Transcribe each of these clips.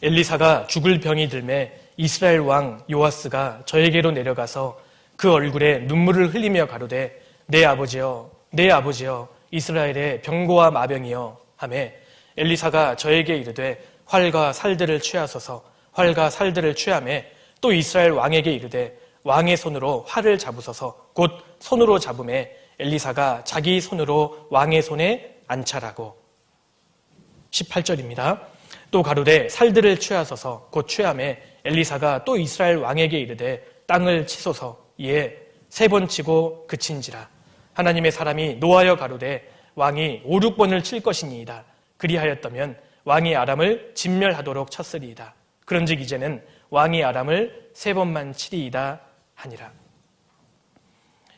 엘리사가 죽을 병이 들매 이스라엘 왕 요아스가 저에게로 내려가서 그 얼굴에 눈물을 흘리며 가로되 내 아버지여 내 아버지여 이스라엘의 병고와 마병이여 하매 엘리사가 저에게 이르되 활과 살들을 취하소서 활과 살들을 취하매 또 이스라엘 왕에게 이르되 왕의 손으로 활을 잡으소서 곧 손으로 잡음에 엘리사가 자기 손으로 왕의 손에 안찰하고 18절입니다. 또 가로되 살들을 취하소서 곧 취함에 엘리사가 또 이스라엘 왕에게 이르되 땅을 치소서 이에 3번 치고 그친지라. 하나님의 사람이 노하여 가로되 왕이 5, 6번을 칠 것이니이다. 그리하였다면 왕이 아람을 진멸하도록 쳤으리이다. 그런즉 이제는 왕이 아람을 3번만 치리이다 하니라.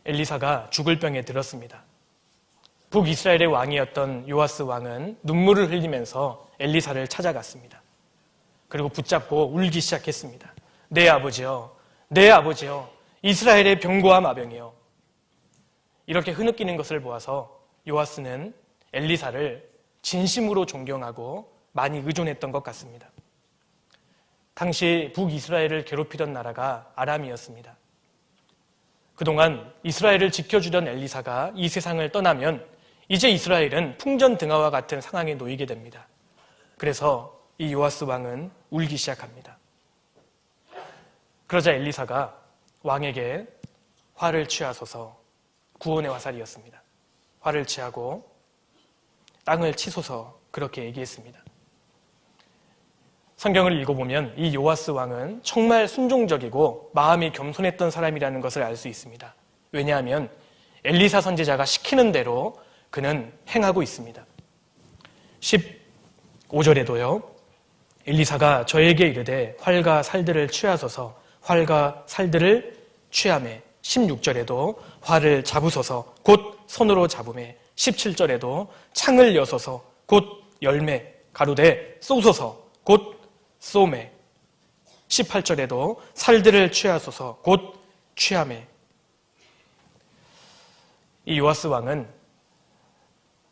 엘리사가 죽을 병에 들었습니다. 북이스라엘의 왕이었던 요아스 왕은 눈물을 흘리면서 엘리사를 찾아갔습니다. 그리고 붙잡고 울기 시작했습니다. 내 아버지여, 내 아버지여, 이스라엘의 병고와 마병이여. 이렇게 흐느끼는 것을 보아서 요아스는 엘리사를 진심으로 존경하고 많이 의존했던 것 같습니다. 당시 북이스라엘을 괴롭히던 나라가 아람이었습니다. 그동안 이스라엘을 지켜주던 엘리사가 이 세상을 떠나면 이제 이스라엘은 풍전등화와 같은 상황에 놓이게 됩니다. 그래서 이 요아스 왕은 울기 시작합니다. 그러자 엘리사가 왕에게 활을 취하소서, 구원의 화살이었습니다. 활을 취하고 땅을 치소서 그렇게 얘기했습니다. 성경을 읽어보면 이 요아스 왕은 정말 순종적이고 마음이 겸손했던 사람이라는 것을 알 수 있습니다. 왜냐하면 엘리사 선지자가 시키는 대로 그는 행하고 있습니다. 15절에도요. 엘리사가 저에게 이르되 활과 살들을 취하소서 활과 살들을 취하매 16절에도 활을 잡으소서 곧 손으로 잡음에 17절에도 창을 여소서 곧 열매 가로되 쏘소서 곧 쏘매 18절에도 살들을 취하소서 곧 취하매. 이 요아스 왕은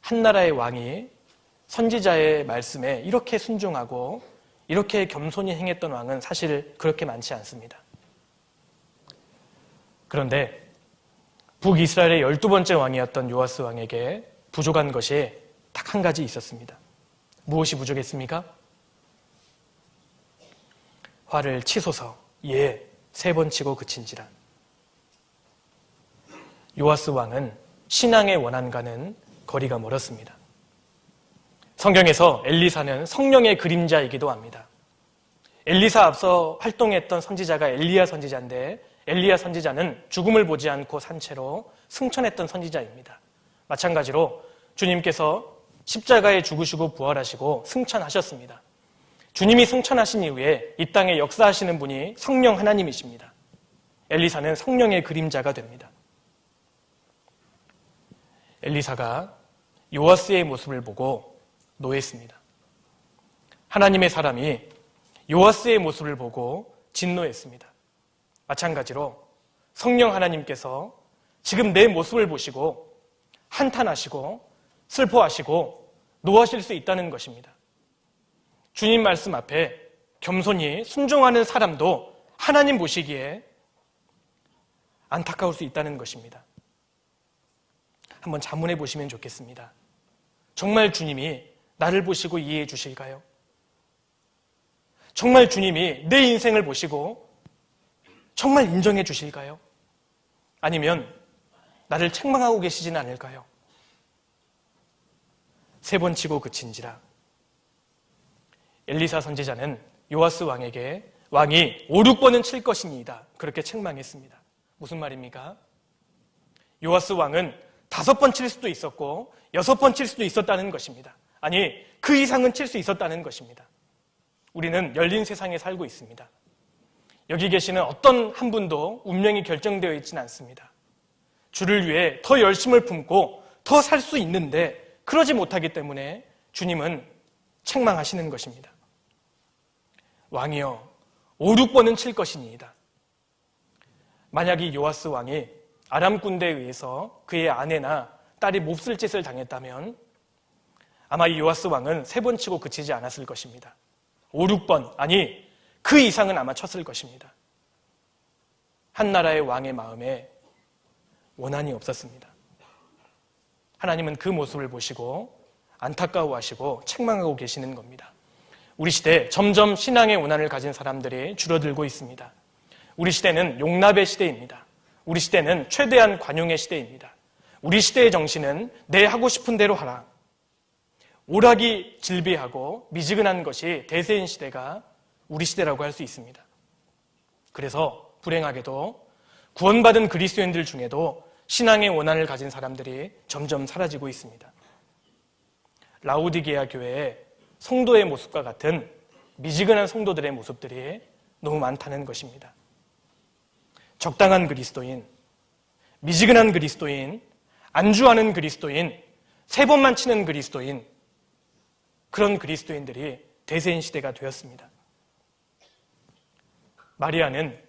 한 나라의 왕이 선지자의 말씀에 이렇게 순종하고 이렇게 겸손히 행했던 왕은 사실 그렇게 많지 않습니다. 그런데 북이스라엘의 12번째 왕이었던 요아스 왕에게 부족한 것이 딱 한 가지 있었습니다. 무엇이 부족했습니까? 활을 치소서 예 3번 치고 그친지라. 요아스 왕은 신앙의 원한과는 거리가 멀었습니다. 성경에서 엘리사는 성령의 그림자이기도 합니다. 엘리사 앞서 활동했던 선지자가 엘리야 선지자인데 엘리야 선지자는 죽음을 보지 않고 산 채로 승천했던 선지자입니다. 마찬가지로 주님께서 십자가에 죽으시고 부활하시고 승천하셨습니다. 주님이 승천하신 이후에 이 땅에 역사하시는 분이 성령 하나님이십니다. 엘리사는 성령의 그림자가 됩니다. 엘리사가 요아스의 모습을 보고 노했습니다. 하나님의 사람이 요아스의 모습을 보고 진노했습니다. 마찬가지로 성령 하나님께서 지금 내 모습을 보시고 한탄하시고 슬퍼하시고 노하실 수 있다는 것입니다. 주님 말씀 앞에 겸손히 순종하는 사람도 하나님 보시기에 안타까울 수 있다는 것입니다. 한번 자문해 보시면 좋겠습니다. 정말 주님이 나를 보시고 이해해 주실까요? 정말 주님이 내 인생을 보시고 정말 인정해 주실까요? 아니면 나를 책망하고 계시진 않을까요? 3번 치고 그친지라. 엘리사 선지자는 요아스 왕에게 왕이 5, 6번은 칠 것이니이다 그렇게 책망했습니다. 무슨 말입니까? 요아스 왕은 5번 칠 수도 있었고 6번 칠 수도 있었다는 것입니다. 아니 그 이상은 칠 수 있었다는 것입니다. 우리는 열린 세상에 살고 있습니다. 여기 계시는 어떤 한 분도 운명이 결정되어 있지는 않습니다. 주를 위해 더 열심을 품고 더 살 수 있는데 그러지 못하기 때문에 주님은 책망하시는 것입니다. 왕이여 5, 6번은 칠 것이니이다. 만약 이 요아스 왕이 아람 군대에 의해서 그의 아내나 딸이 몹쓸 짓을 당했다면 아마 이 요아스 왕은 3번 치고 그치지 않았을 것입니다. 5, 6번, 아니 그 이상은 아마 쳤을 것입니다. 한 나라의 왕의 마음에 원한이 없었습니다. 하나님은 그 모습을 보시고 안타까워하시고 책망하고 계시는 겁니다. 우리 시대 점점 신앙의 원한을 가진 사람들이 줄어들고 있습니다. 우리 시대는 용납의 시대입니다. 우리 시대는 최대한 관용의 시대입니다. 우리 시대의 정신은 내 하고 싶은 대로 하라. 오락이 질비하고 미지근한 것이 대세인 시대가 우리 시대라고 할 수 있습니다. 그래서 불행하게도 구원받은 그리스도인들 중에도 신앙의 원한을 가진 사람들이 점점 사라지고 있습니다. 라오디게아 교회의 성도의 모습과 같은 미지근한 성도들의 모습들이 너무 많다는 것입니다. 적당한 그리스도인, 미지근한 그리스도인, 안주하는 그리스도인, 3번만 치는 그리스도인, 그런 그리스도인들이 대세인 시대가 되었습니다. 마리아는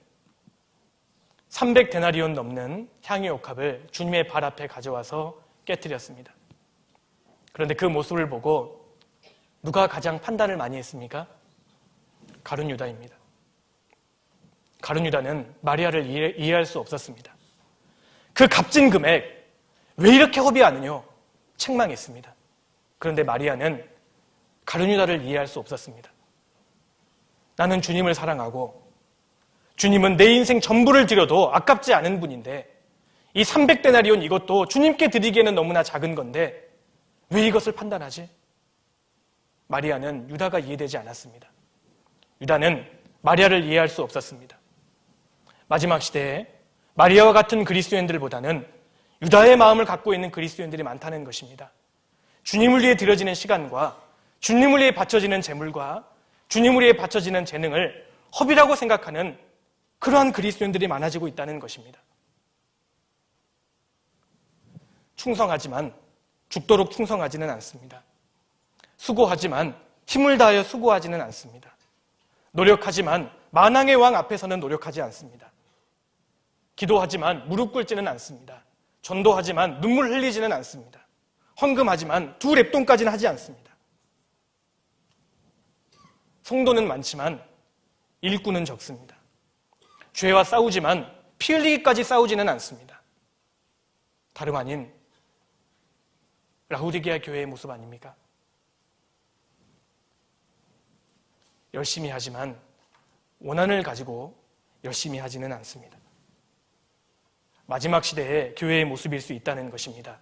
300데나리온 넘는 향유옥합을 주님의 발 앞에 가져와서 깨뜨렸습니다. 그런데 그 모습을 보고 누가 가장 판단을 많이 했습니까? 가룟 유다입니다. 가룟 유다는 마리아를 이해할 수 없었습니다. 그 값진 금액 왜 이렇게 허비하느냐 책망했습니다. 그런데 마리아는 가룟 유다를 이해할 수 없었습니다. 나는 주님을 사랑하고 주님은 내 인생 전부를 드려도 아깝지 않은 분인데 이 300데나리온 이것도 주님께 드리기에는 너무나 작은 건데 왜 이것을 판단하지? 마리아는 유다가 이해되지 않았습니다. 유다는 마리아를 이해할 수 없었습니다. 마지막 시대에 마리아와 같은 그리스도인들보다는 유다의 마음을 갖고 있는 그리스도인들이 많다는 것입니다. 주님을 위해 드려지는 시간과 주님을 위해 바쳐지는 재물과 주님을 위해 바쳐지는 재능을 허비라고 생각하는 그러한 그리스도인들이 많아지고 있다는 것입니다. 충성하지만 죽도록 충성하지는 않습니다. 수고하지만 힘을 다하여 수고하지는 않습니다. 노력하지만 만왕의 왕 앞에서는 노력하지 않습니다. 기도하지만 무릎 꿇지는 않습니다. 전도하지만 눈물 흘리지는 않습니다. 헌금하지만 2랩돈까지는 하지 않습니다. 성도는 많지만 일꾼은 적습니다. 죄와 싸우지만 피 흘리기까지 싸우지는 않습니다. 다름 아닌 라오디게아 교회의 모습 아닙니까? 열심히 하지만 원한을 가지고 열심히 하지는 않습니다. 마지막 시대의 교회의 모습일 수 있다는 것입니다.